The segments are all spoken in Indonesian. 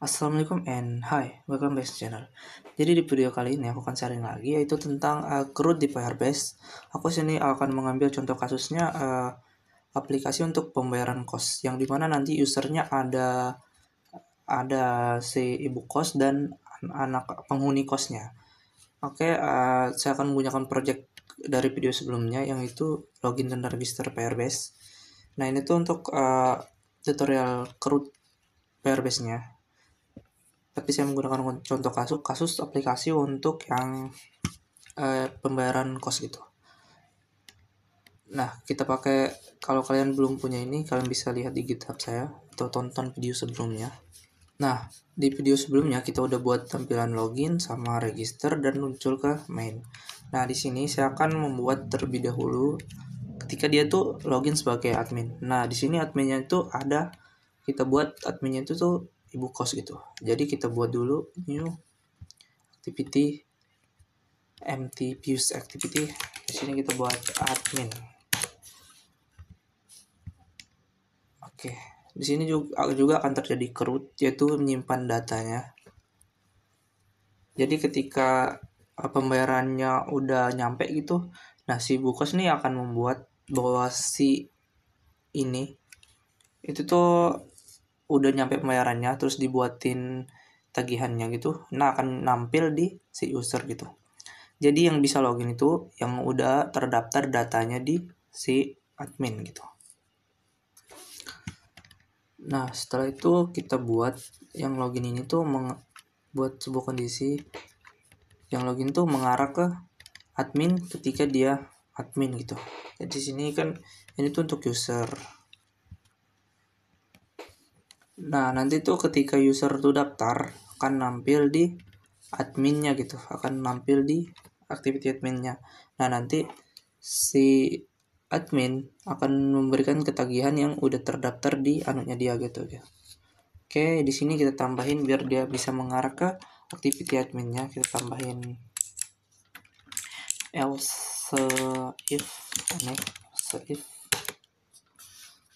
Assalamualaikum and hi, welcome back to channel. Jadi di video kali ini aku akan sharing lagi yaitu tentang CRUD di Firebase. Aku sini akan mengambil contoh kasusnya aplikasi untuk pembayaran kos yang dimana nanti usernya ada si ibu kos dan anak penghuni kosnya. Oke, saya akan menggunakan project dari video sebelumnya yang itu login dan register Firebase. Nah ini tuh untuk tutorial CRUD Firebase-nya. Tapi saya menggunakan contoh kasus aplikasi untuk yang pembayaran kos gitu. Nah, kita pakai, kalau kalian belum punya ini, kalian bisa lihat di GitHub saya atau tonton video sebelumnya. Nah, di video sebelumnya kita udah buat tampilan login sama register dan muncul ke main. Nah, di sini saya akan membuat terlebih dahulu ketika dia tuh login sebagai admin. Nah, di sini adminnya itu ada, kita buat adminnya itu tuh ibu kos gitu. Jadi kita buat dulu new activity empty views activity. Di sini kita buat admin. Oke, di sini juga akan terjadi CRUD, yaitu menyimpan datanya. Jadi ketika pembayarannya udah nyampe gitu, nah si Bukos nih akan membuat bahwa si ini itu tuh udah nyampe pembayarannya, terus dibuatin tagihannya gitu. Nah akan nampil di si user gitu. Jadi yang bisa login itu yang udah terdaftar datanya di si admin gitu. Nah, setelah itu kita buat yang login ini tuh buat sebuah kondisi yang login tuh mengarah ke admin ketika dia admin gitu. Jadi sini kan ini tuh untuk user. Nah, nanti tuh ketika user tuh daftar akan nampil di adminnya gitu, akan nampil di activity adminnya. Nah, nanti si admin akan memberikan ketagihan yang udah terdaftar di anunya dia gitu ya. Oke, di sini kita tambahin biar dia bisa mengarah ke activity adminnya. Kita tambahin else if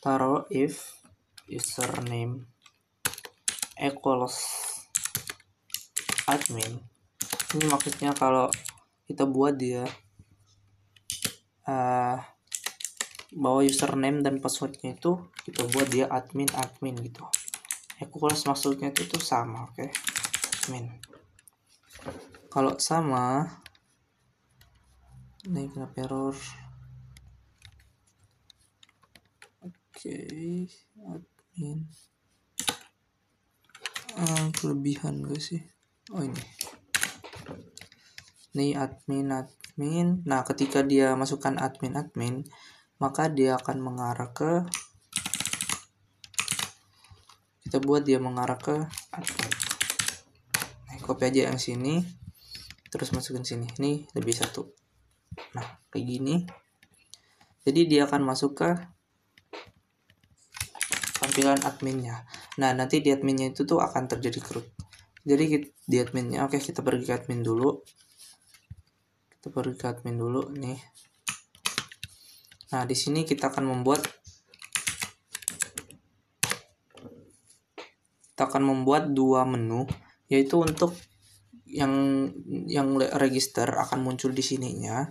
taruh if username equals admin. Ini maksudnya kalau kita buat dia bahwa username dan passwordnya itu kita buat dia admin gitu. Equals maksudnya itu tuh sama, oke? Admin. Kalau sama, ini kenapa error? Oke, admin. Kelebihan gak sih? Oh ini admin. Nah ketika dia masukkan admin, maka dia akan mengarah ke, kita buat dia mengarah ke admin. Nah, copy aja yang sini, terus masukin sini. Ini lebih satu. Nah kayak gini. Jadi dia akan masuk ke tampilan adminnya. Nah nanti di adminnya itu tuh akan terjadi CRUD. Jadi di adminnya, oke kita pergi ke admin dulu. Nih. Nah di sini kita akan membuat dua menu, yaitu untuk yang register akan muncul di sininya,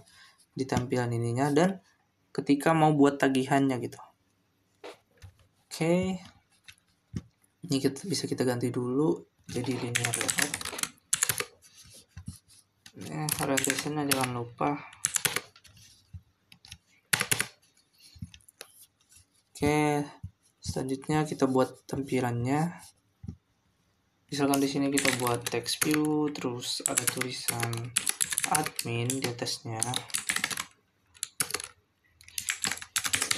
di tampilan ininya, dan ketika mau buat tagihannya gitu. Oke, ini bisa kita ganti dulu jadi linear level. Rotationnya jangan lupa. Oke, selanjutnya kita buat tampilannya. Misalkan di sini kita buat text view, terus ada tulisan admin di atasnya.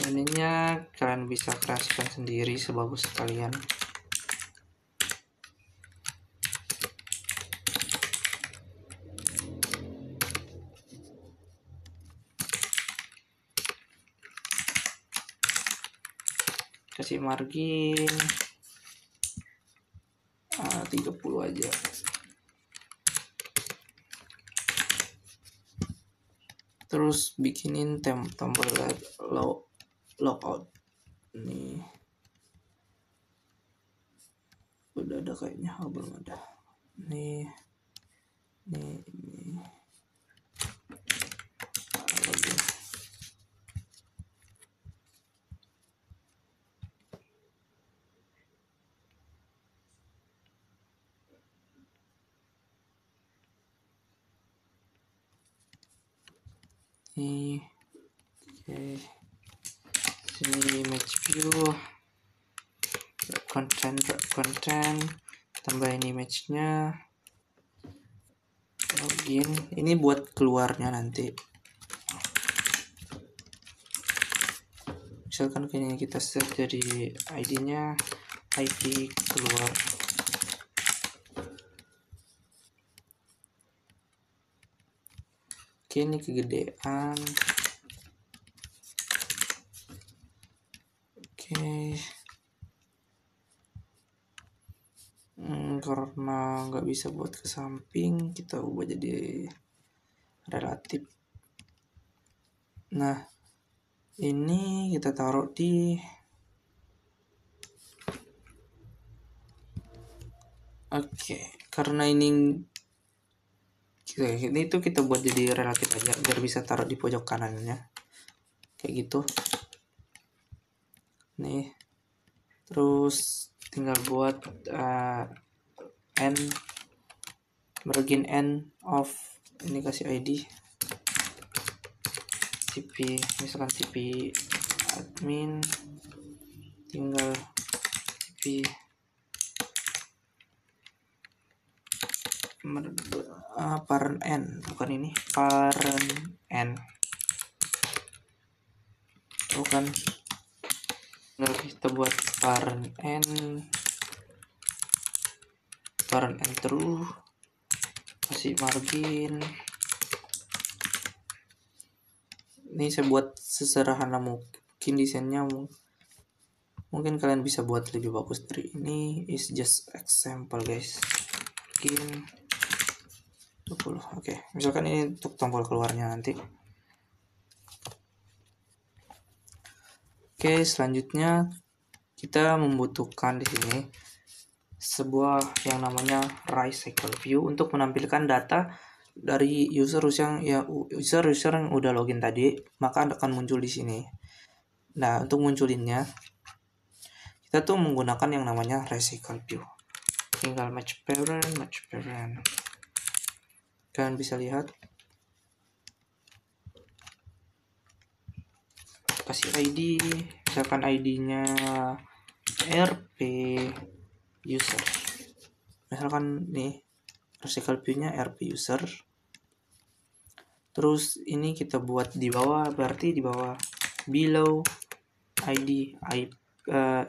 Ininya kalian bisa kreasikan sendiri sebagus kalian. Kasih margin 30 aja. Terus bikinin tombol logout nih. Udah ada kayaknya, belum ada. Nih ini login. Nih, oke, sini image view, content, tambahin image-nya, login. Ini buat keluarnya nanti. Misalkan kayaknya kita set jadi ID-nya IP keluar. Oke, ini kegedean. Oke. Karena nggak bisa buat ke samping, kita ubah jadi relatif. Nah, ini kita taruh di karena ini tuh kita buat jadi relatif aja biar bisa taruh di pojok kanannya kayak gitu. Nih, terus tinggal buat margin n of ini, kasih ID cp, misalkan cp admin, tinggal cp parent n, bukan ini, parent n, bukan. Tinggal kita buat parent n true, kasih margin. Ini saya buat sesederhana mungkin desainnya, mungkin kalian bisa buat lebih bagus dari ini, is just example guys. Margin 20. Oke, misalkan ini untuk tombol keluarnya nanti. Oke, selanjutnya kita membutuhkan di sini sebuah yang namanya recycle view untuk menampilkan data dari user yang udah login tadi, maka akan muncul di sini. Nah, untuk munculinnya kita tuh menggunakan yang namanya recycle view. Tinggal match parent. Kalian bisa lihat, kasih ID, misalkan ID-nya RP user. Misalkan nih recycle view-nya RP user. Terus ini kita buat di bawah, berarti di bawah below ID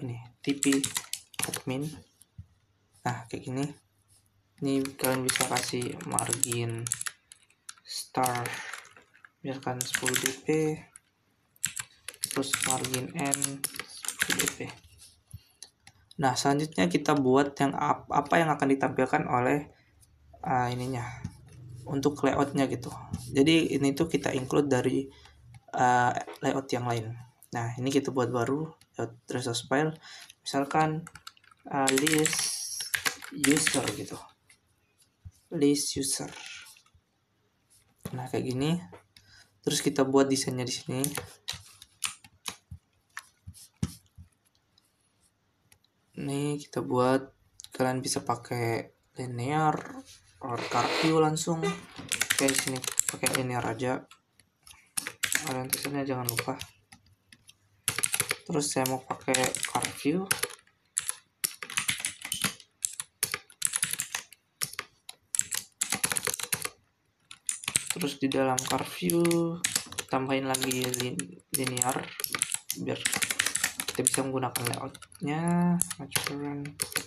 ini TP admin. Nah, kayak gini. Ini kalian bisa kasih margin star misalkan 10 dp, terus margin n 10 dp. Nah, selanjutnya kita buat yang apa yang akan ditampilkan oleh ininya untuk layoutnya gitu. Jadi ini tuh kita include dari layout yang lain. Nah, ini kita buat baru resource file, misalkan list user gitu, list user. Nah, kayak gini. Terus kita buat desainnya di sini. Ini kita buat, kalian bisa pakai linear or curve view langsung. Oke, di sini pakai linear aja. Orientasinya jangan lupa. Terus saya mau pakai curve view. Terus di dalam curve view tambahin lagi linear biar kita bisa menggunakan layoutnya.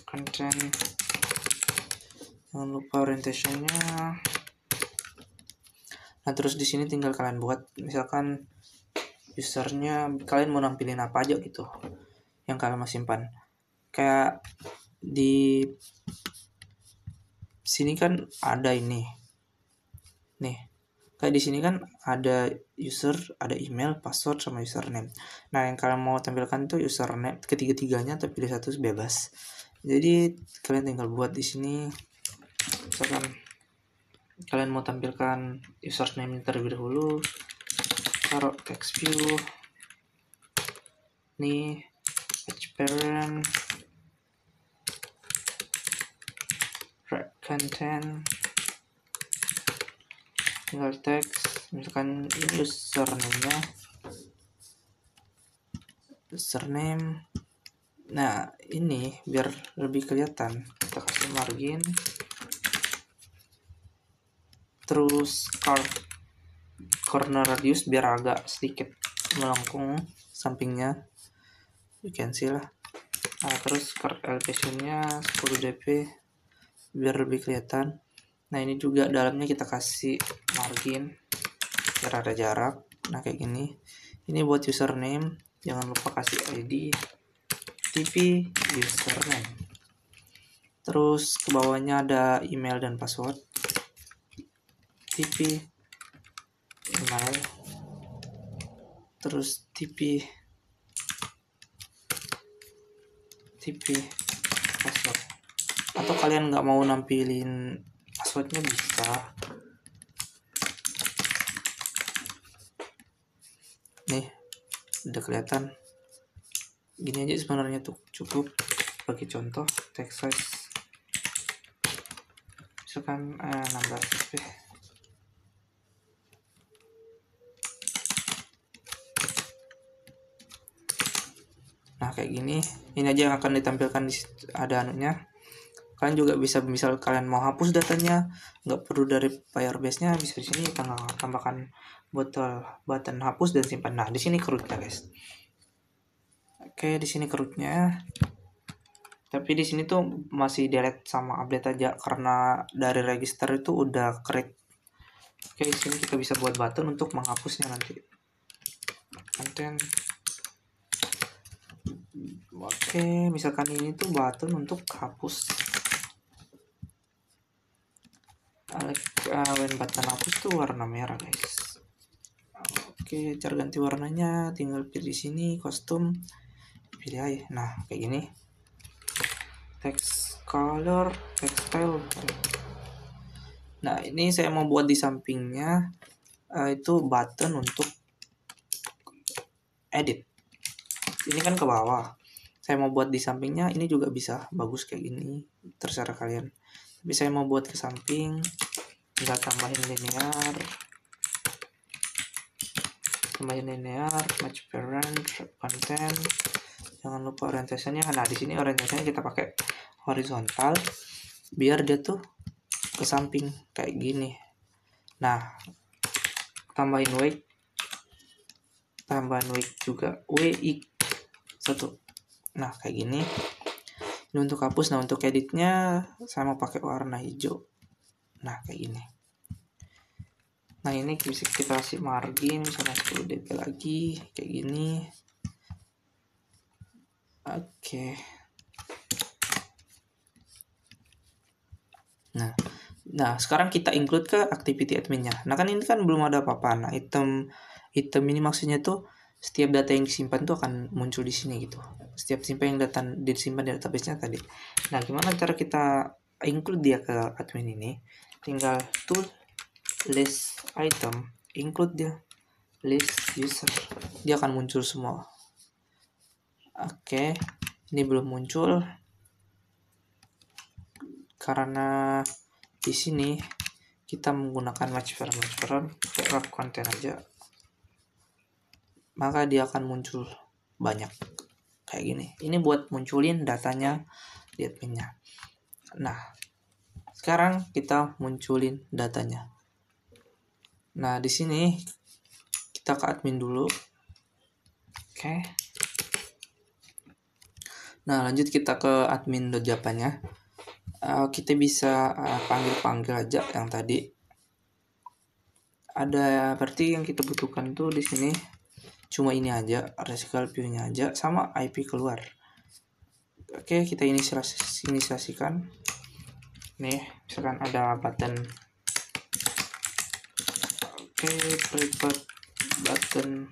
Content, jangan lupa orientationnya. Nah, terus di sini tinggal kalian buat, misalkan usernya kalian mau nampilin apa aja gitu yang kalian mau simpan. Kayak di sini kan ada ini nih, kayak di sini kan ada user, ada email, password, sama username. Nah, yang kalian mau tampilkan tuh username, ketiga-tiganya, tapi pilih satu bebas. Jadi kalian tinggal buat di sini. Misalkan kalian mau tampilkan username terlebih dahulu, taruh text view nih, page parent, wrap content, tinggal text, misalkan ini username. Nah ini biar lebih kelihatan, kita kasih margin, terus corner radius biar agak sedikit melengkung sampingnya, you can see lah. Nah terus card elevationnya 10 dp biar lebih kelihatan. Nah ini juga dalamnya kita kasih margin biar ada jarak. Nah kayak gini. Ini buat username, jangan lupa kasih ID TP username. Terus ke bawahnya ada email dan password, TP email, terus TP password. Atau kalian nggak mau nampilin passwordnya bisa. Nih udah kelihatan. Gini aja sebenarnya tuh cukup. Bagi contoh text size misalkan 16 pb. Nah kayak gini, ini aja yang akan ditampilkan di situ, ada anunya. Kalian juga bisa, misal kalian mau hapus datanya, nggak perlu dari Firebase-nya, bisa di sini tambahkan button hapus dan simpan. Nah di sini kerutnya guys. Oke, di sini kerutnya. Tapi di sini tuh masih delete sama update aja karena dari register itu udah create. Oke, di sini kita bisa buat button untuk menghapusnya nanti. Konten. Oke, misalkan ini tuh button untuk hapus. When button hapus tuh warna merah guys. Oke, cara ganti warnanya tinggal pilih di sini kostum, pilih aja. Nah kayak gini. Text color, text style. Nah ini saya mau buat di sampingnya itu button untuk edit. Ini kan ke bawah. Saya mau buat di sampingnya, ini juga bisa bagus kayak gini, terserah kalian. Tapi saya mau buat ke samping, tinggal tambahin linear, match parent, content. Jangan lupa orientasinya. Nah di sini orientasinya kita pakai horizontal, biar dia tuh ke samping kayak gini. Nah tambahin weight juga, WX 1. Nah kayak gini. Ini untuk hapus. Nah untuk editnya saya mau pakai warna hijau. Nah kayak gini. Nah ini bisa kita kasih margin misalnya 10 dp lagi kayak gini. Oke. Nah sekarang kita include ke activity adminnya. Nah kan ini kan belum ada apa-apa. Nah item ini maksudnya tuh setiap data yang disimpan tuh akan muncul di sini gitu. Setiap simpan yang data disimpan di database-nya tadi. Nah gimana cara kita include dia ke admin ini? Tinggal tool list item, include dia list user, dia akan muncul semua. Oke, ini belum muncul karena di sini kita menggunakan match parent pakai wrap content aja, maka dia akan muncul banyak kayak gini. Ini buat munculin datanya di adminnya. Nah sekarang kita munculin datanya. Nah di sini kita ke admin dulu. Oke. Nah lanjut kita ke admin.java-nya. Kita bisa panggil aja yang tadi. Ada berarti yang kita butuhkan tuh di sini cuma ini aja, RSQL view-nya aja sama IP keluar. Oke, kita inisiasikan. Nih, misalkan ada button. Oke, private button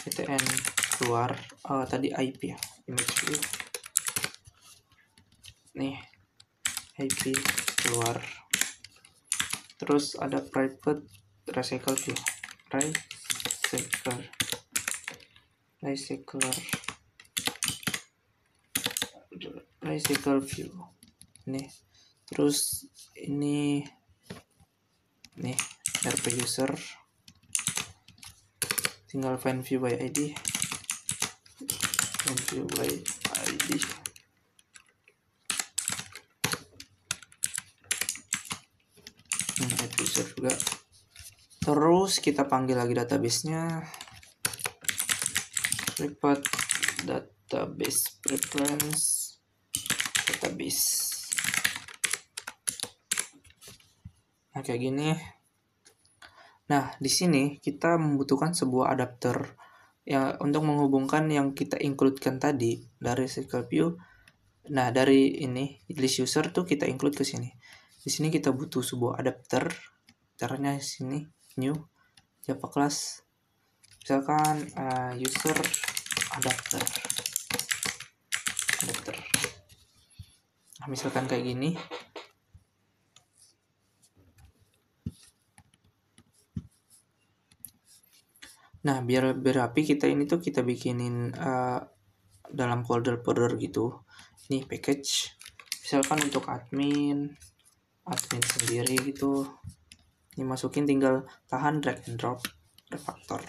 btn keluar. Tadi IP ya, image view. IP keluar. Terus ada private recycle view, recycle view ini. Terus ini nih RP user, tinggal find view by ID, RP user juga. Terus kita panggil lagi database-nya, report database preference database. Nah, kayak gini. Nah, di sini kita membutuhkan sebuah adapter ya untuk menghubungkan yang kita include-kan tadi dari recycle view. Nah, dari ini list user tuh kita include ke sini. Di sini kita butuh sebuah adapter. Caranya di sini new Java class, misalkan user adapter. Nah, misalkan kayak gini. Nah, biar rapi kita ini tuh kita bikinin dalam folder gitu. Ini package. Misalkan untuk admin sendiri gitu. Ini masukin, tinggal tahan drag and drop refactor.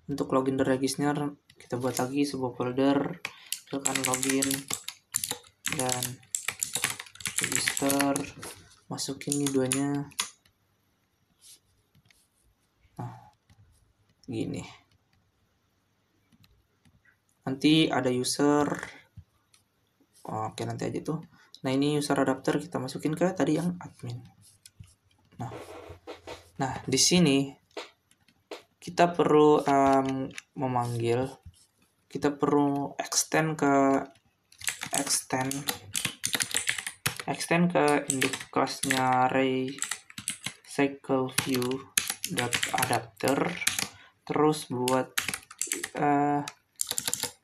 Untuk login the register kita buat lagi sebuah folder. Misalkan login dan register, masukin nih duanya. Nah, gini. Nanti ada user. Oke, nanti aja tuh. Nah, ini user adapter kita masukin ke tadi yang admin. Nah, di sini kita perlu kita perlu extend ke index kelasnya recycle view adapter. Terus buat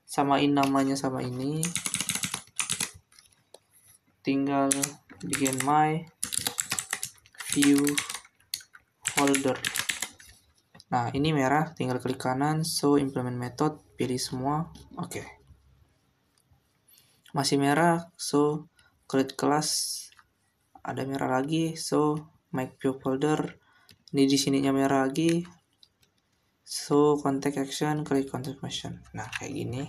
samain namanya sama ini, tinggal bikin my view folder. Nah, ini merah, tinggal klik kanan, show implement method, pilih semua, oke. Masih merah, show create class, ada merah lagi, show my view folder. Ini di sininya merah lagi, show contact action, klik contact action. Nah, kayak gini.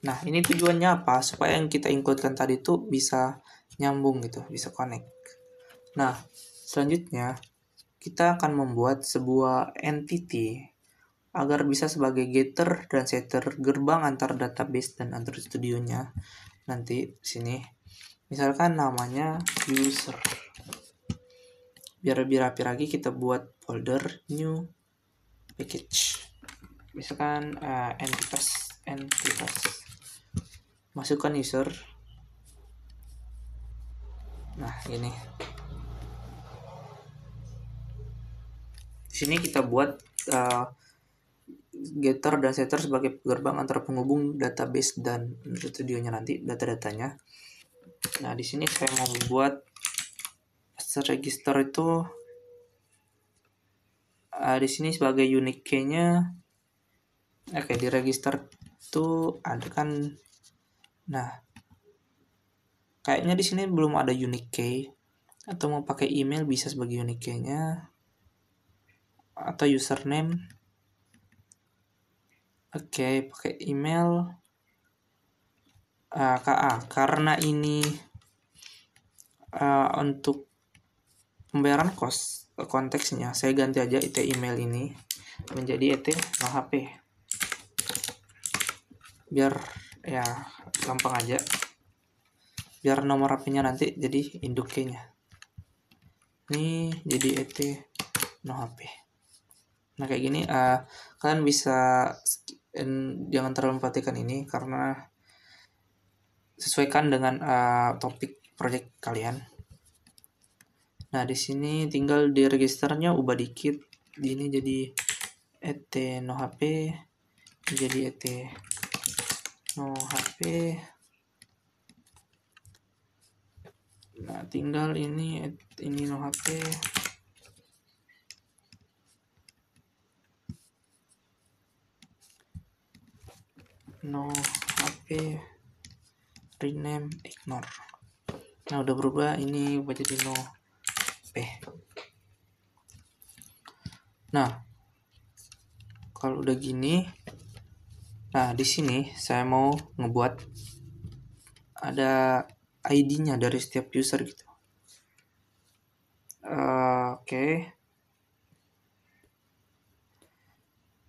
Nah, ini tujuannya apa? Supaya yang kita include-kan tadi tuh bisa nyambung gitu, bisa connect. Nah, selanjutnya kita akan membuat sebuah entity agar bisa sebagai getter dan setter gerbang antar database dan Android Studio-nya. Nanti sini misalkan namanya user. Biar lebih rapi lagi kita buat folder new package. Misalkan entitas. Masukkan user. Nah, ini. Di sini kita buat getter dan setter sebagai gerbang antara penghubung database dan studionya nanti data-datanya. Nah, di sini saya mau membuat register itu di sini sebagai unique key-nya. Oke, di register itu ada kan. Nah, kayaknya di sini belum ada unique key, atau mau pakai email bisa sebagai unique key-nya atau username. Oke, pakai email. Karena ini untuk pembayaran kos konteksnya, saya ganti aja IT email ini menjadi IT no HP. Biar ya gampang aja. Biar nomor HP-nya nanti jadi induk key-nya. Ini jadi IT no HP. Nah, kayak gini kalian bisa jangan terlalu memperhatikan ini karena sesuaikan dengan topik project kalian. Nah, di sini tinggal di registernya ubah dikit. Ini jadi ET no HP, jadi ET no HP. tinggal ini no HP. No HP rename ignore. Nah, udah berubah, ini buat jadi no HP. Nah, kalau udah gini, nah di sini saya mau ngebuat ada ID-nya dari setiap user gitu.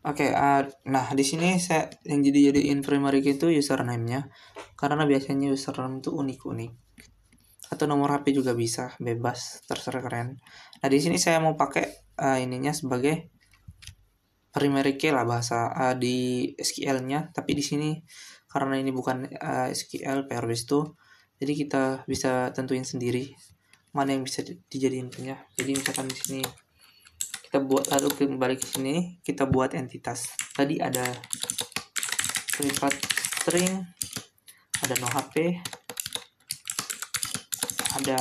Oke, nah di sini saya yang jadiin primary key itu username-nya, karena biasanya username itu unik-unik. Atau nomor HP juga bisa, bebas, terserah keren. Nah di sini saya mau pakai ininya sebagai primary key lah bahasa di SQL-nya, tapi di sini karena ini bukan SQL PHP itu, jadi kita bisa tentuin sendiri mana yang bisa dijadiin punya. Jadi misalkan di sini kita buat, lalu kembali ke sini kita buat entitas. Tadi ada private string, ada no HP, ada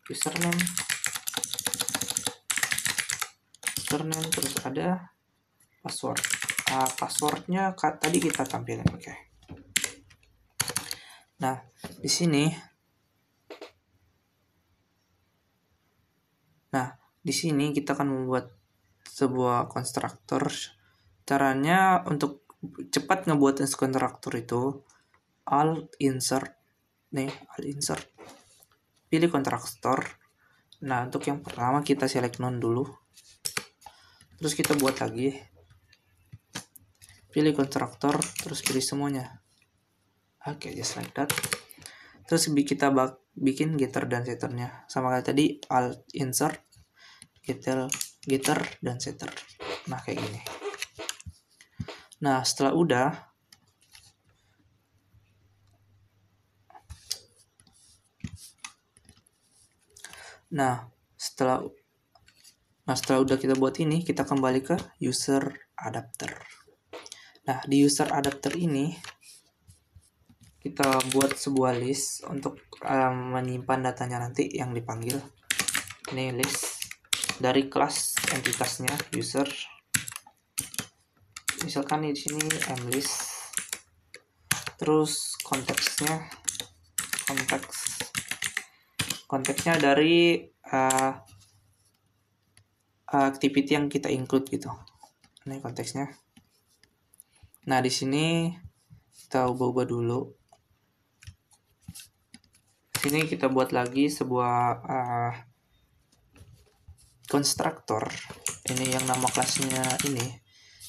username, terus ada password. Passwordnya tadi kita tampilin. Oke. Nah di sini, kita akan membuat sebuah konstruktor. Caranya untuk cepat ngebuat konstruktor itu alt insert, pilih konstruktor. Nah untuk yang pertama kita select none dulu, terus kita buat lagi, pilih konstruktor, terus pilih semuanya. Oke, just like that. Terus kita bikin getter dan setternya sama kayak tadi, alt insert, getter dan setter. Nah kayak gini. Nah setelah udah, setelah udah kita buat ini, kita kembali ke user adapter. Nah di user adapter ini kita buat sebuah list untuk menyimpan datanya nanti yang dipanggil. Ini list dari kelas entitasnya user. Misalkan di sini mlist, terus konteksnya dari activity yang kita include gitu. Ini konteksnya. Nah di sini kita ubah dulu. Sini kita buat lagi sebuah konstruktor. Ini yang nama kelasnya ini.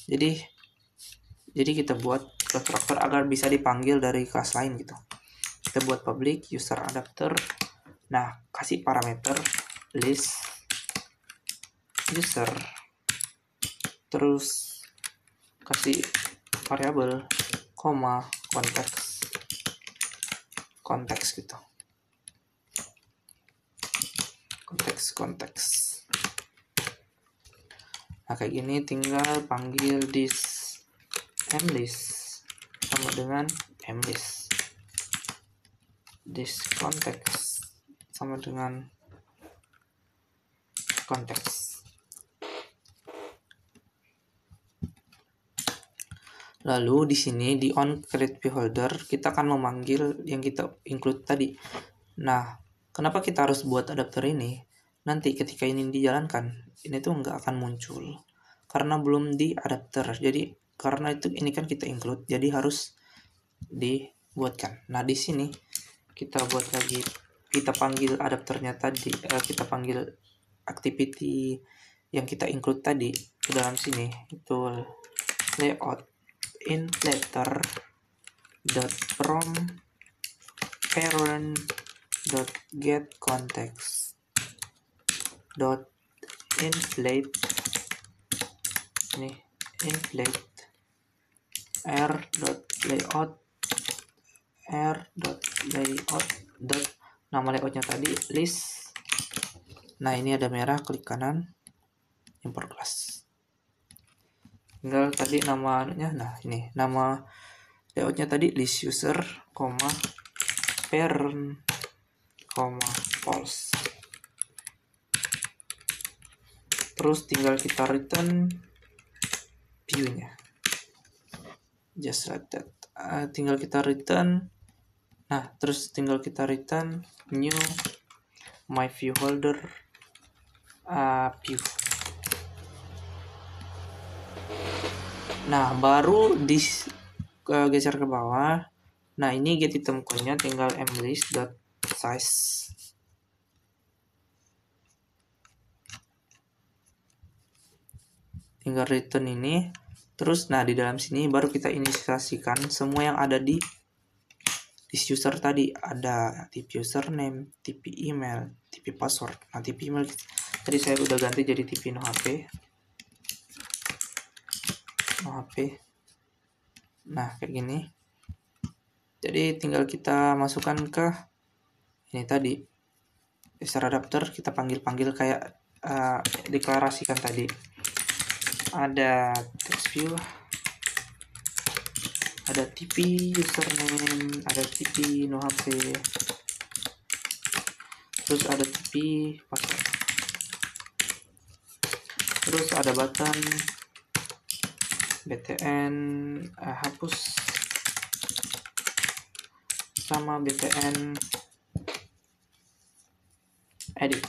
Jadi kita buat konstruktor agar bisa dipanggil dari kelas lain gitu. Kita buat public user adapter. Nah, kasih parameter list user, terus kasih variabel, koma, konteks gitu. Konteks. Nah kayak gini, tinggal panggil this mlist sama dengan mlist, this konteks sama dengan konteks. Lalu di sini di on create beholder kita akan memanggil yang kita include tadi. Nah kenapa kita harus buat adapter ini? Nanti ketika ini dijalankan, ini tuh nggak akan muncul karena belum di adapter. Jadi karena ini kan kita include, jadi harus dibuatkan. Nah di sini kita buat lagi, kita panggil adapternya tadi, kita panggil activity yang kita include tadi ke dalam sini, itu layout inflator dot from parent dot get context dot inflate, ini inflate r dot layout dot nama layoutnya tadi list. Nah ini ada merah, klik kanan, import class. Tinggal tadi namanya, nah ini nama layoutnya tadi list user, parent, false. Terus tinggal kita return view-nya, just like that. Tinggal kita return. Nah, terus tinggal kita return new my view holder view. Nah, baru geser ke bawah. Nah, ini get item coin-nya tinggal mlist.size. Tinggal return ini. Terus, nah di dalam sini baru kita inisialisasikan semua yang ada di this user tadi. Ada TP username, TP email, TP password. Nah, TP email tadi saya udah ganti jadi TP no HP. Nah, kayak gini. Jadi tinggal kita masukkan ke ini tadi user adapter, kita panggil kayak deklarasikan tadi. Ada text view, ada TP username, ada TP no HP, terus ada TP password, terus ada button btn hapus sama btn edit.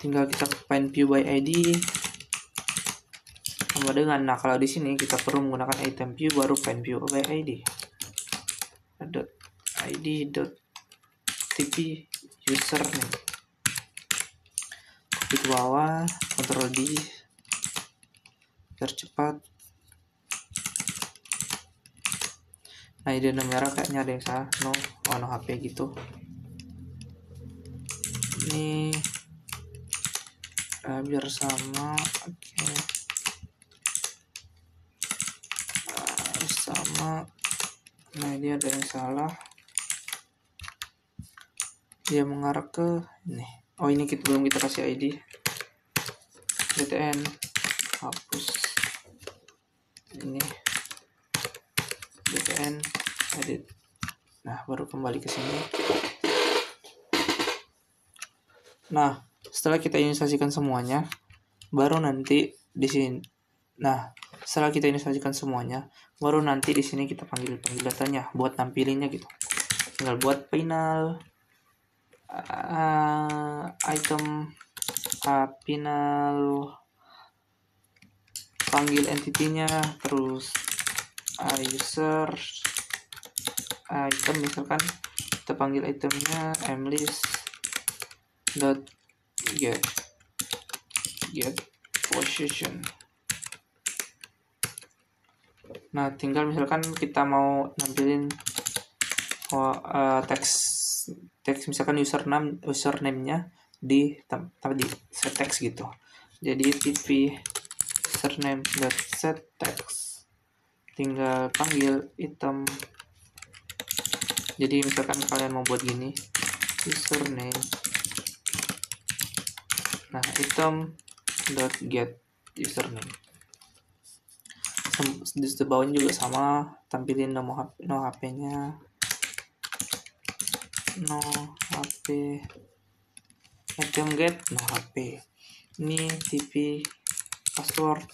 Tinggal kita find view by ID sama dengan, nah kalau di sini kita perlu menggunakan item view baru find view by ID. .id.tp username, copy ke bawah, Ctrl D biar cepat. Nah, ide merah kayaknya ada yang salah, no HP gitu. Ini biar sama, oke. Sama. Nah, ini ada yang salah. Dia mengarah ke ini. Oh, ini belum kita kasih ID. btn hapus. Ini btn edit. Nah, baru kembali ke sini. Nah, setelah kita inisialisasikan semuanya, baru nanti di sini. Nah, setelah kita inisialisasikan semuanya, baru nanti di sini kita panggil datanya buat nampilinnya gitu. Tinggal buat final item final, panggil entity-nya, terus user item, misalkan kita panggil itemnya mlist.get position. Nah, tinggal misalkan kita mau nampilin teks misalkan username-nya di set text gitu. Jadi tp username.set text, tinggal panggil item. Jadi misalkan kalian mau buat gini, username, nah item.get username. Di bawahnya juga sama, tampilin no HP-nya, no HP, item get no HP. Ini TP password,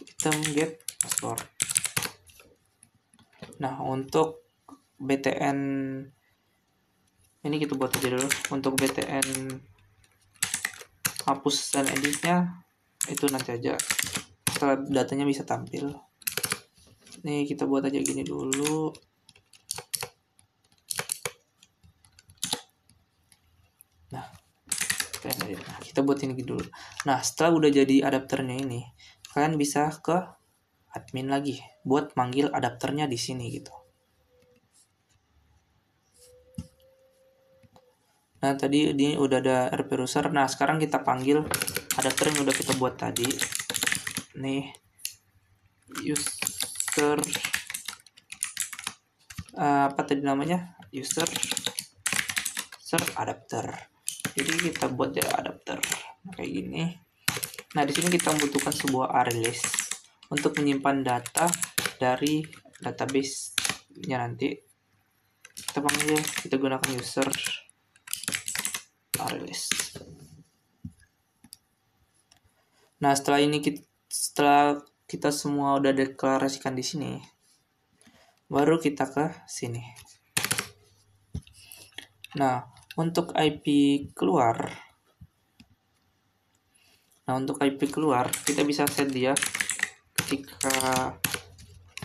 item get password. Nah, untuk btn ini kita buat aja dulu. Untuk btn hapus dan editnya itu nanti aja setelah datanya bisa tampil. Nih, kita buat aja gini dulu. Nah, kita buat ini dulu. Nah, setelah udah jadi adapternya ini, kalian bisa ke admin lagi buat manggil adapternya di sini gitu. Nah, tadi ini udah ada RP user. Nah, sekarang kita panggil adapter yang udah kita buat tadi. Nih, user apa tadi namanya? User adapter. Jadi kita buat ya adapter kayak gini. Nah, di sini kita membutuhkan sebuah array list untuk menyimpan data dari database nya nanti kita panggil, kita gunakan user release. Nah, setelah kita semua udah deklarasikan di sini, baru kita ke sini. Nah, untuk IP keluar, kita bisa set dia ketika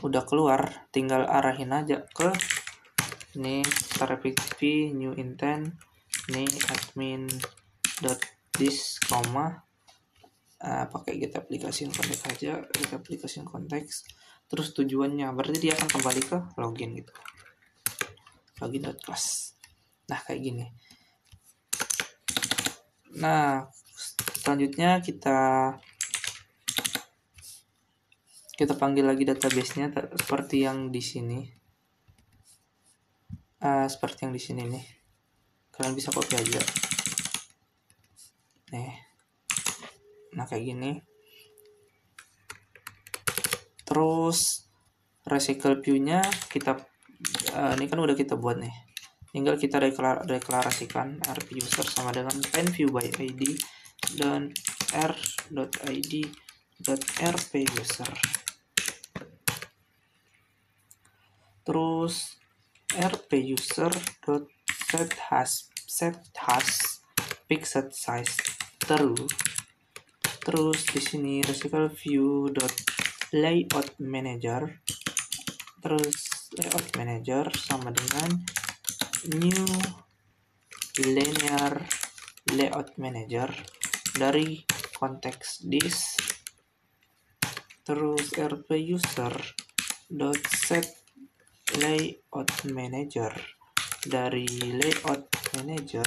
udah keluar, tinggal arahin aja ke ini start PHP new intent, ini admin.this, pakai get application context aja, get application context, terus tujuannya berarti dia akan kembali ke login gitu, login.class. Nah, kayak gini. Nah, selanjutnya kita panggil lagi database-nya seperti yang di sini. Seperti yang di sini nih. Kalian bisa copy aja. Nih. Nah, kayak gini. Terus recycle view-nya kita ini kan udah kita buat nih. Tinggal kita deklarasikan rp user sama dengan find view by id dan r.id.rp user. Terus rp user set has fixed size terus di sini recycle view layout manager, terus layout manager sama dengan new linear layout manager dari konteks this, terus rp user set layout manager dari layout manager,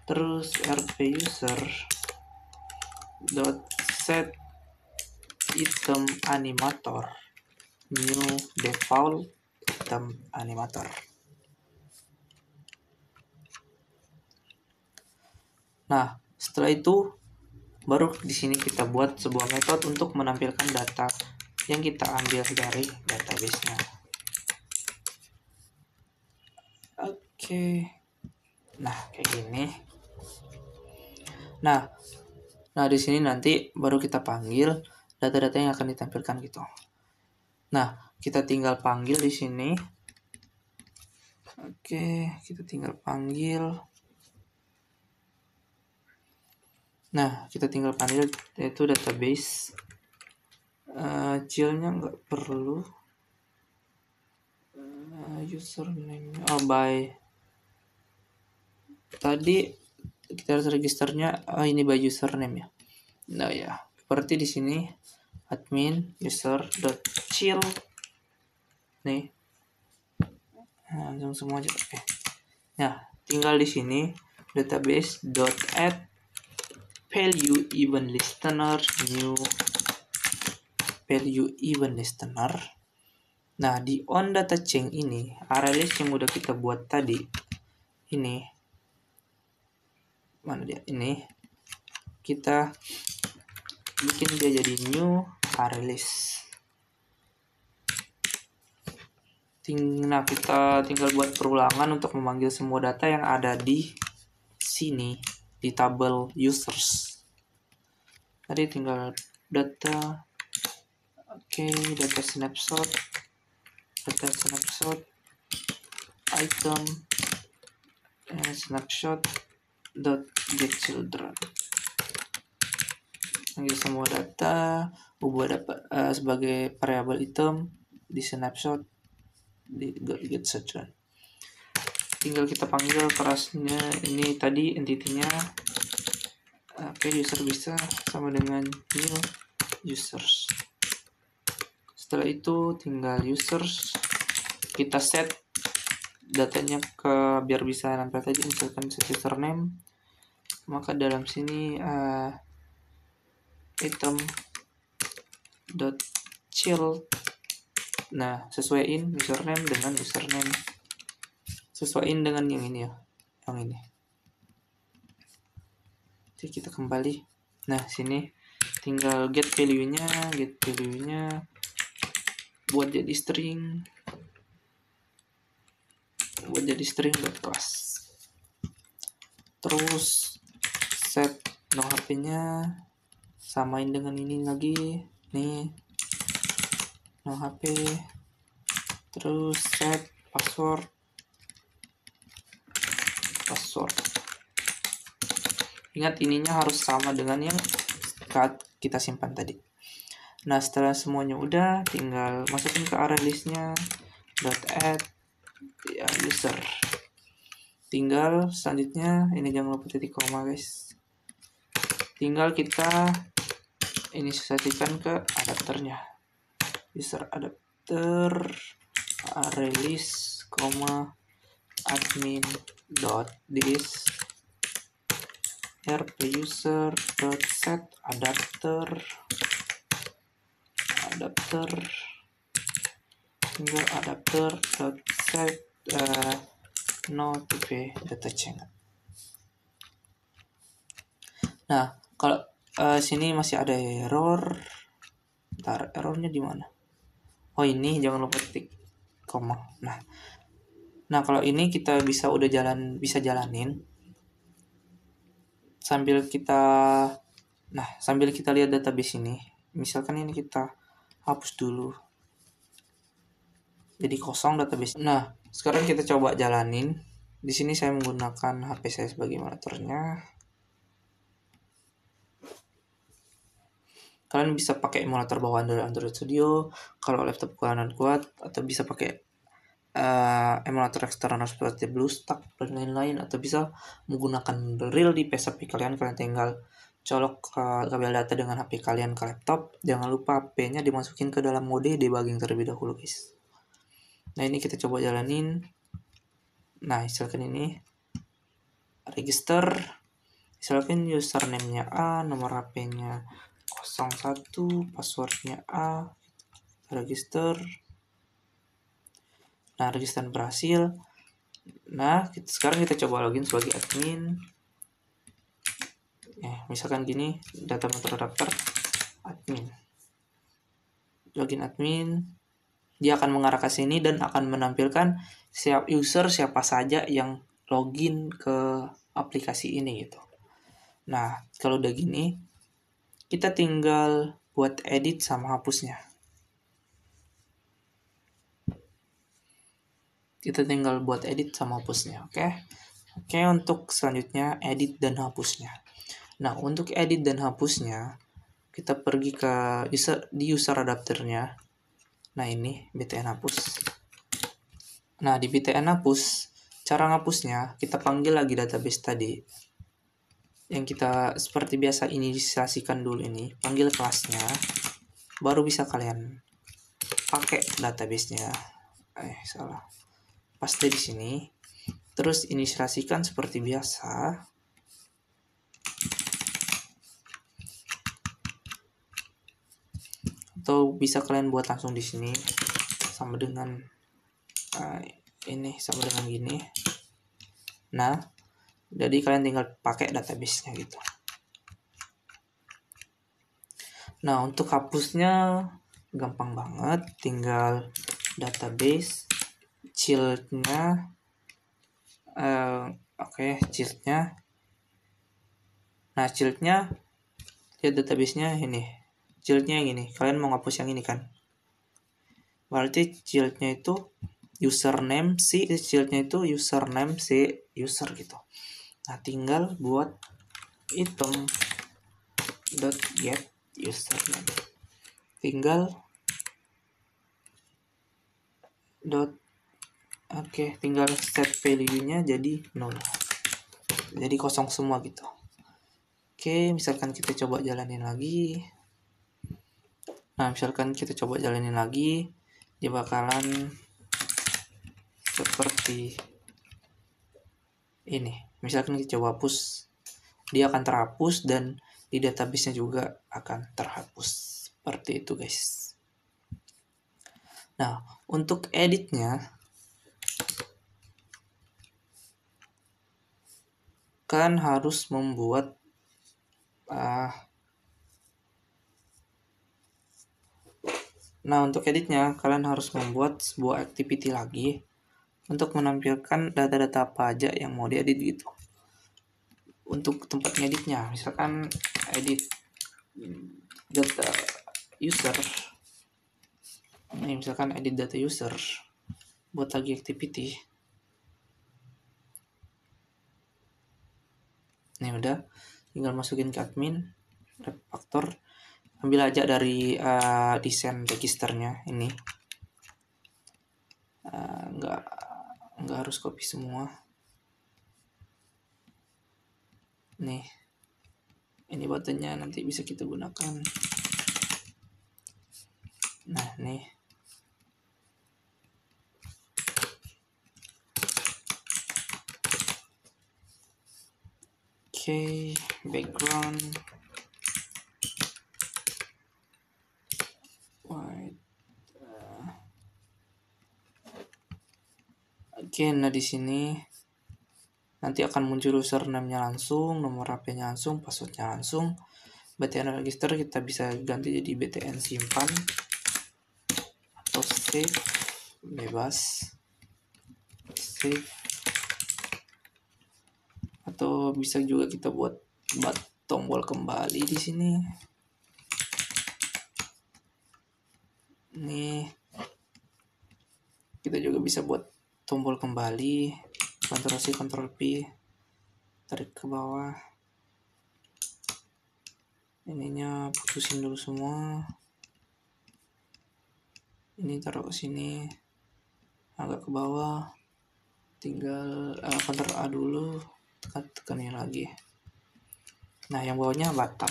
terus rp user set item animator new default item animator. Nah, setelah itu baru di sini kita buat sebuah metode untuk menampilkan data yang kita ambil dari database-nya. Oke. Nah, kayak gini. Nah, di sini nanti baru kita panggil data-data yang akan ditampilkan gitu. Nah, kita tinggal panggil di sini. Oke, kita tinggal panggil. Nah, kita tinggal panggil yaitu database. Chillnya nggak perlu. Username by tadi kita harus registernya ini by username ya. Nah ya, seperti di sini admin user.chill nih. Nah, langsung semua aja. Oke. Nah, tinggal di sini database.add value event listener new value event listener. Nah, di on data chain ini arraylist yang udah kita buat tadi ini, mana dia, ini kita bikin dia jadi new arraylist. Nah, kita tinggal buat perulangan untuk memanggil semua data yang ada di sini di tabel users. Tadi tinggal data, data snapshot item snapshot get children. Panggil semua data, ubah dapat sebagai variabel item di snapshot di get children. Tinggal kita panggil kerasnya ini tadi entity-nya. User bisa sama dengan new users. Setelah itu tinggal users kita set datanya ke biar bisa nempel tadi, misalkan set username, maka dalam sini item .child. Nah, sesuaiin username dengan username, sesuaiin dengan yang ini ya, yang ini. Jadi kita kembali. Nah, sini tinggal get value-nya buat jadi string. buat jadi string.class. Terus set no HP-nya samain dengan ini lagi nih, no HP. Terus set password. Ingat ininya harus sama dengan yang kita simpan tadi. Nah, setelah semuanya udah, tinggal masukin ke array listnya .add ya, user. Tinggal selanjutnya ini jangan lupa titik koma guys. Tinggal kita inisialisasikan ke adapternya. User adapter array list, admin .this rp user set adapter tinggal adapter set notify data chain. Nah, kalau sini masih ada error. Ntar errornya di mana? Oh, ini jangan lupa titik koma. Nah kalau ini kita bisa jalanin sambil kita lihat database ini. Misalkan ini kita hapus dulu, jadi kosong database. Nah, sekarang kita coba jalanin. Di sini saya menggunakan HP saya sebagai emulatornya. Kalian bisa pakai emulator bawaan dari Android Studio kalau laptop kalian kuat, atau bisa pakai emulator eksternal seperti BlueStack dan lain-lain, atau bisa menggunakan real di PSP kalian. Kalian tinggal colok kabel data dengan HP kalian ke laptop. Jangan lupa HP-nya dimasukin ke dalam mode debugging terlebih dahulu guys. Nah, ini kita coba jalanin. Nah, misalkan ini register, misalkan username-nya A, nomor HP-nya 01, passwordnya A, register. Nah, register berhasil. Nah, sekarang kita coba login sebagai admin. Misalkan gini, data adapter admin. Login admin, dia akan mengarah ke sini dan akan menampilkan siapa saja yang login ke aplikasi ini gitu. Nah, kalau udah gini, kita tinggal buat edit sama hapusnya. Oke, untuk selanjutnya edit dan hapusnya. Nah, untuk edit dan hapusnya, kita pergi ke user adapternya. Nah, ini btn hapus. Nah, di btn hapus, cara ngapusnya kita panggil lagi database tadi. Yang kita seperti biasa inisialisasikan dulu ini, panggil kelasnya, baru bisa kalian pakai database-nya. Salah. Paste di sini. Terus inisialisasikan seperti biasa. Atau bisa kalian buat langsung di sini sama dengan ini, sama dengan gini. Nah, jadi kalian tinggal pakai database-nya gitu. Nah, untuk hapusnya gampang banget, tinggal database childnya childnya. Nah, childnya lihat database-nya ini. Childnya yang ini. Kalian mau ngapus yang ini kan? Berarti childnya itu username si childnya itu username si user gitu. Nah, tinggal buat item .get username. Tinggal tinggal set value-nya jadi 0. Jadi kosong semua gitu. Oke, misalkan kita coba jalanin lagi. Dia bakalan seperti ini. Misalkan kita coba hapus, dia akan terhapus dan di database-nya juga akan terhapus. Seperti itu guys. Nah, untuk editnya kalian harus membuat sebuah activity lagi. untuk menampilkan data-data apa aja yang mau diedit gitu. Untuk tempat ngeditnya, misalkan edit data user, ini misalkan edit data user buat lagi activity. Ini udah, tinggal masukin ke admin, refactor, ambil aja dari desain registernya ini. Nggak harus copy semua. Nih, ini buttonnya nanti bisa kita gunakan. Nah, nih. Oke, background white. Oke, nah di sini nanti akan muncul username-nya langsung, nomor HP-nya langsung, password-nya langsung. BTN register kita bisa ganti jadi BTN simpan atau save, bebas. Save. Atau bisa juga kita buat tombol kembali di sini. Nih, kita juga bisa buat tombol kembali, Ctrl C, Ctrl P, tarik ke bawah. Ininya putusin dulu semua. Ini taruh ke sini, agak ke bawah. Tinggal Ctrl A dulu, tekanin lagi. Nah, yang bawahnya batal.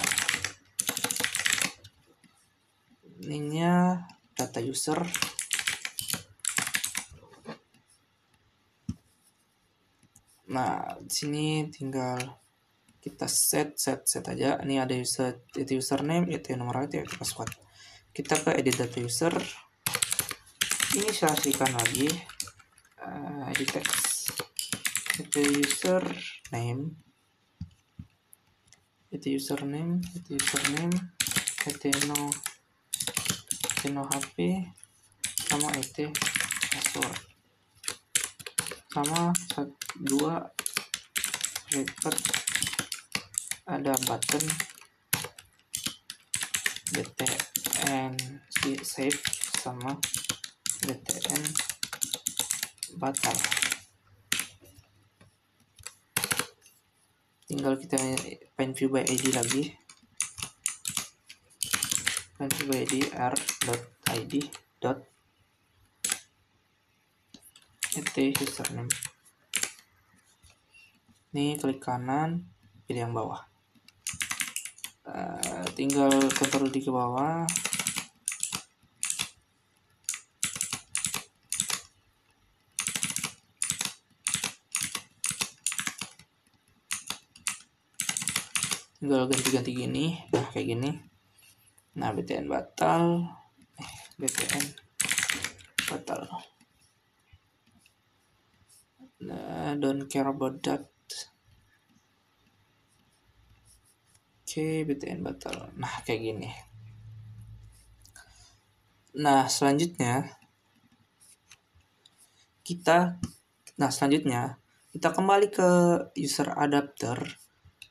Ininya data user. Nah, di sini tinggal kita set aja. Ini ada itu username, itu nomor itu password. Kita ke edit data user. Ini silakan lagi. Edit text. Itu username. Itu username. No HP sama password. Sama 2 record ada button btn save sama btn batal. Tinggal kita find view by id lagi, find view by id r.id username. Ini klik kanan, pilih yang bawah. Tinggal Ctrl D ke bawah. Tinggal ganti-ganti gini. Nah, kayak gini. Nah, BTN batal. BTN batal. Nah, don't care about that. Oke, BTN batal. Nah, kayak gini. Nah, selanjutnya kita kembali ke user adapter.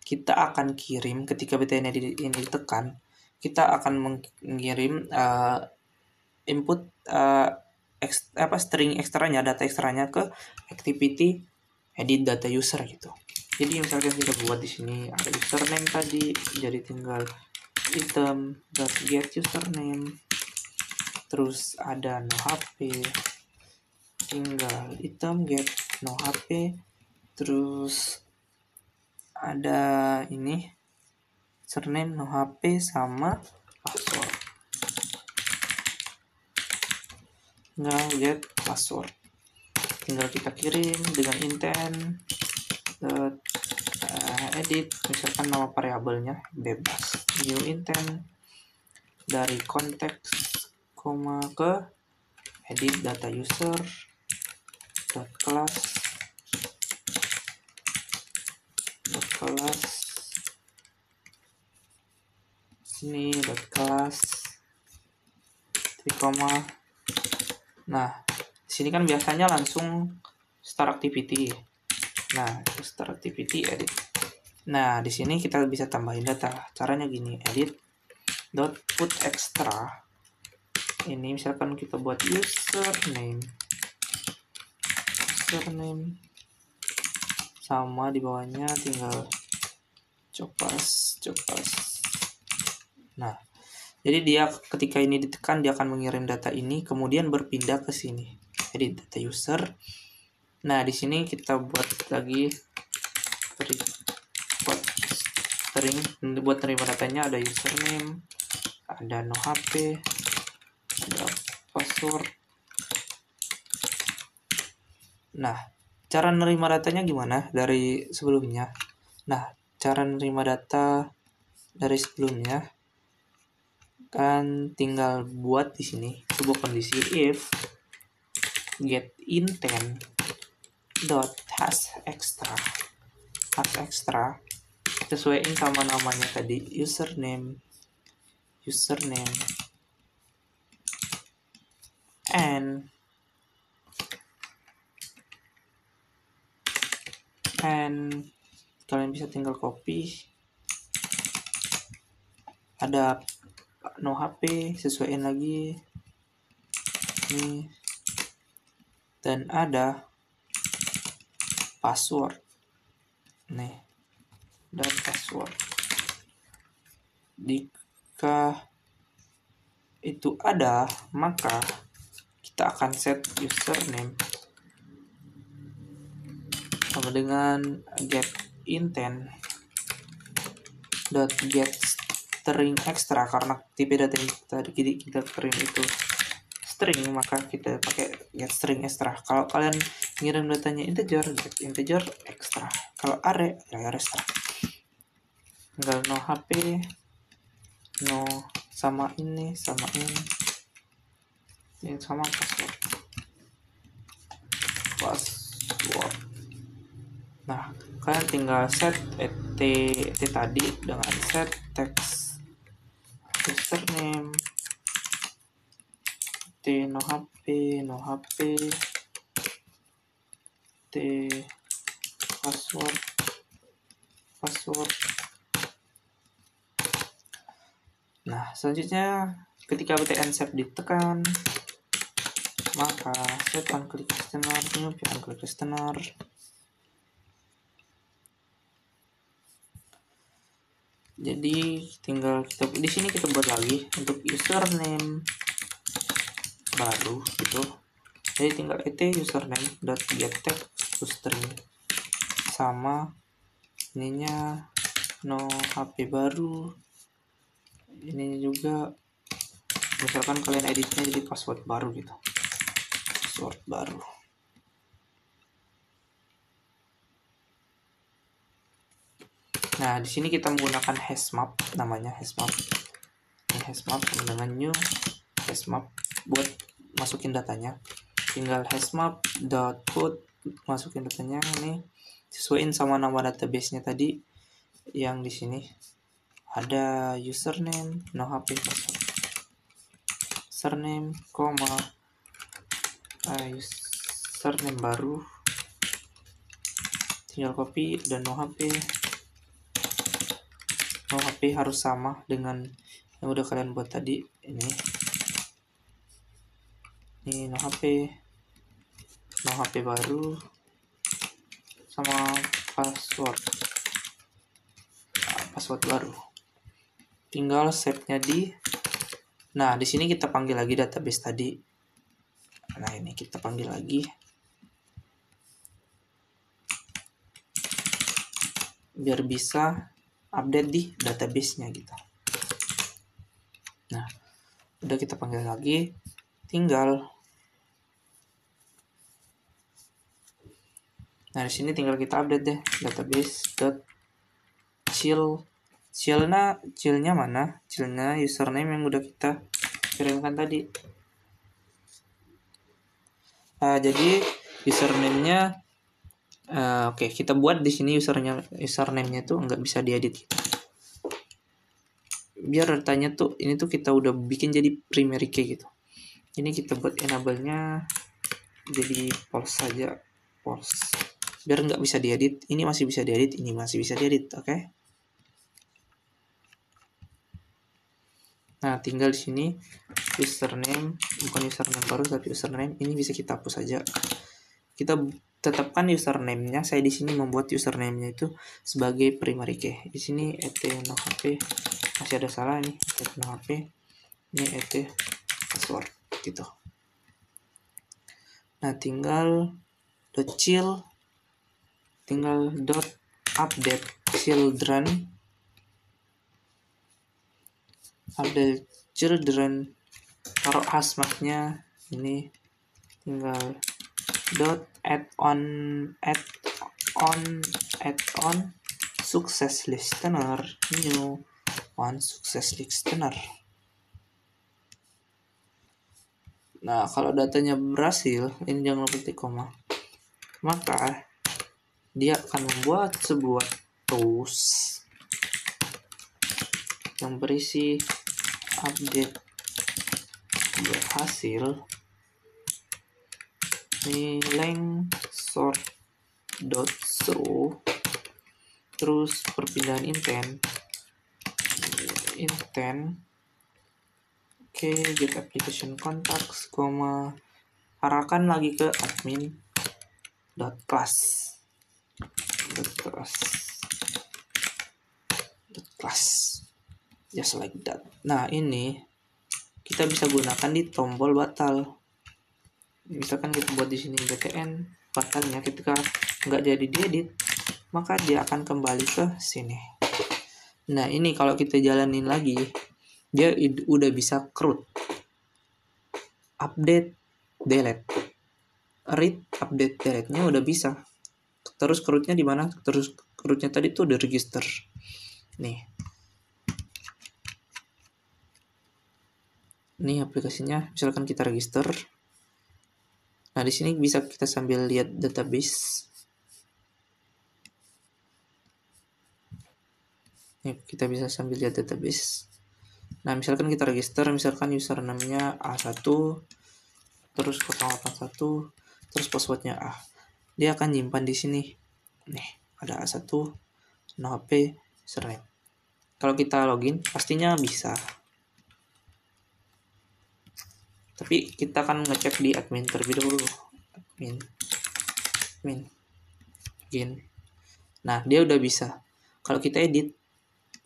Kita akan kirim ketika BTN ini ditekan, kita akan mengirim input string ekstranya, data ekstranya ke activity edit data user gitu. Jadi misalkan kita buat di sini ada username tadi, jadi tinggal item.get username, terus ada no HP, tinggal item get no HP, terus ada ini username no HP sama password, tinggal get password, tinggal kita kirim dengan intent edit, misalkan nama variabelnya bebas, new intent dari konteks koma ke edit data user class sini class koma. Nah, di sini kan biasanya langsung start activity. Nah, start activity edit. Nah, di sini kita bisa tambahin data. Caranya gini, edit dot put extra. Ini misalkan kita buat username sama di bawahnya tinggal copas. Nah, jadi dia ketika ini ditekan dia akan mengirim data ini kemudian berpindah ke sini. Edit data user. Nah, di sini kita buat lagi string buat terima datanya, ada username, ada no HP, ada password. Nah, cara nerima datanya gimana dari sebelumnya? Nah, cara nerima data dari sebelumnya kan tinggal buat di sini sebuah kondisi if get intent dot hash extra sesuaiin sama namanya tadi, username and kalian bisa tinggal copy, ada no HP, sesuaiin lagi nih, dan ada password nih, dan password. Jika itu ada, maka kita akan set username sama dengan get intent dot get string extra, karena tipe data yang tadi kita kirim itu string, maka kita pakai get string extra. Kalau kalian ngirim datanya integer, get integer extra. Kalau array, ya array extra. Tinggal no HP, no sama ini sama password. Nah, kalian tinggal set t tadi dengan set text username, t no HP, t password. Nah, selanjutnya ketika btn save ditekan, maka set on click listener, new on click listener. Jadi tinggal kita di sini kita buat lagi untuk username baru gitu. Jadi tinggal username dot get text to string sama ininya no HP baru. Ini juga misalkan kalian editnya jadi password baru gitu. Password baru. Nah, di sini kita menggunakan hashmap, namanya hashmap. Ini hashmap dengan new hashmap buat masukin datanya. Tinggal hashmap dot put, masukin datanya ini, sesuaiin sama nama database-nya tadi yang di sini. Ada username, no HP, password. Username, username baru. Tinggal copy dan no HP. No HP harus sama dengan yang udah kalian buat tadi. Ini no HP baru sama password baru. Tinggal save-nya nah di sini kita panggil lagi database tadi. Nah, ini kita panggil lagi biar bisa update di database-nya gitu. Nah, udah kita panggil lagi, nah di sini tinggal kita update deh database.chillnya mana? Chillnya username yang udah kita kirimkan tadi. Jadi username-nya oke, kita buat di sini username-nya tuh nggak bisa diedit gitu. Biar datanya tuh ini tuh kita udah bikin jadi primary key gitu. Ini kita buat enable-nya jadi false saja, false. Biar nggak bisa diedit, ini masih bisa diedit, ini masih bisa diedit, oke? Nah, tinggal di sini username, bukan username baru tapi username ini bisa kita hapus saja. Kita tetapkan username-nya. Saya di sini membuat username-nya itu sebagai primary key. Di sini @nohp masih ada salah nih, @nohp ini password gitu. Nah, tinggal .child, tinggal .update children, update children, taruh hasmatnya ini, tinggal add on success listener, new one success listener. Nah, kalau datanya berhasil, ini jangan lupa ketik koma, maka dia akan membuat sebuah post yang berisi update berhasil, ini length sort dot show, terus perpindahan intent, oke, get application contacts, arahkan lagi ke admin class just like that. Nah, ini kita bisa gunakan di tombol batal. Misalkan kita buat di sini btn batalnya, ketika nggak jadi diedit maka dia akan kembali ke sini. Nah, ini kalau kita jalanin lagi, dia udah bisa CRUD, update, delete, read, update, delete-nya udah bisa. Terus CRUD-nya di mana? Terus CRUD-nya tadi tuh udah register. Nih aplikasinya, misalkan kita register. Nah, di sini bisa kita sambil lihat database. Nih, kita bisa sambil lihat database. Nah, misalkan kita register, misalkan username-nya A1, terus 081, terus passwordnya A. Dia akan nyimpan di sini. Nih, ada A1, nohp, username. Kalau kita login, pastinya bisa. Tapi kita akan ngecek di admin terlebih dahulu. Admin. Login. Nah, dia udah bisa. Kalau kita edit,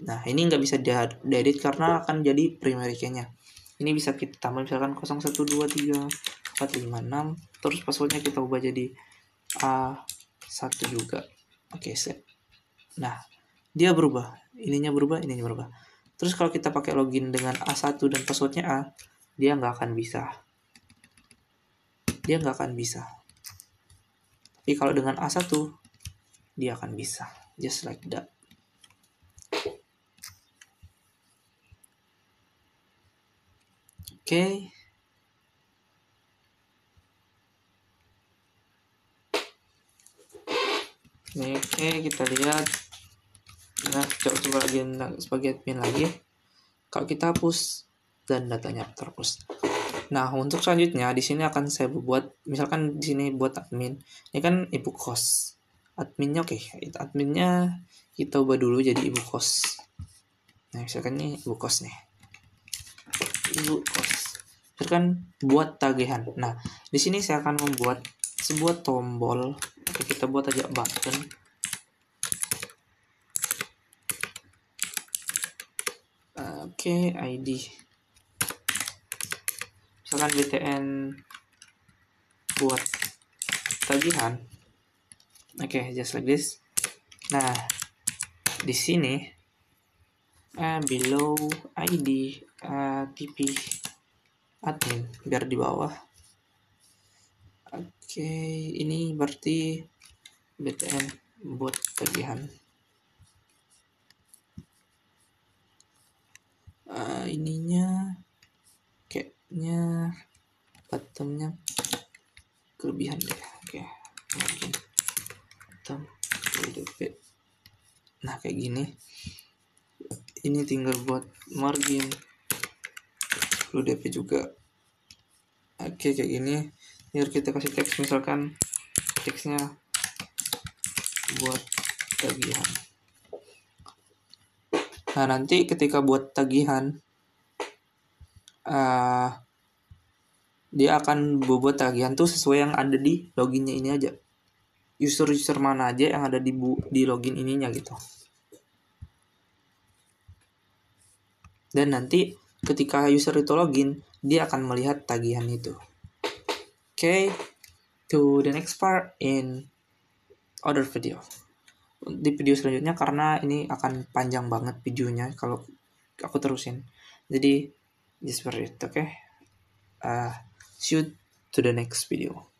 nah ini nggak bisa diedit karena akan jadi primary key-nya. Ini bisa kita tambah misalkan 01234566, terus passwordnya kita ubah jadi A1 juga. Oke, set. Nah, dia berubah. Ininya berubah. Terus kalau kita pakai login dengan A1 dan passwordnya A, dia nggak akan bisa. Tapi kalau dengan A1, dia akan bisa. Just like that. Oke. Oke, kita lihat. Nah, coba lagi sebagai admin lagi. Kalau kita hapus dan datanya terhapus. Nah, untuk selanjutnya di sini akan saya buat, misalkan di sini buat admin. Ini kan ibu kos. Adminnya oke. Adminnya kita ubah dulu jadi ibu kos. Nah, misalkan ini ibu kos nih. Ibu kos. Misalkan buat tagihan. Nah, di sini saya akan membuat sebuah tombol. Oke, kita buat aja button. Oke, ID. Misalkan btn buat tagihan. Oke, just like this. Nah, di sini below ID TP admin biar di bawah. Oke, ini berarti btn buat tagihan. Ininya kayaknya bottomnya kelebihan deh. Oke, margin bottom DP. Nah, kayak gini. Ini tinggal buat margin DP juga. Oke, kayak gini. Biar kita kasih teks misalkan teksnya buat tagihan. Nah, nanti ketika buat tagihan, dia akan buat tagihan tuh sesuai yang ada di loginnya ini aja. User mana aja yang ada di login ininya gitu. Dan nanti ketika user itu login, dia akan melihat tagihan itu. Okay, to the next part in other video. Di video selanjutnya, karena ini akan panjang banget videonya kalau aku terusin. Jadi, just for it, okay? See you to the next video.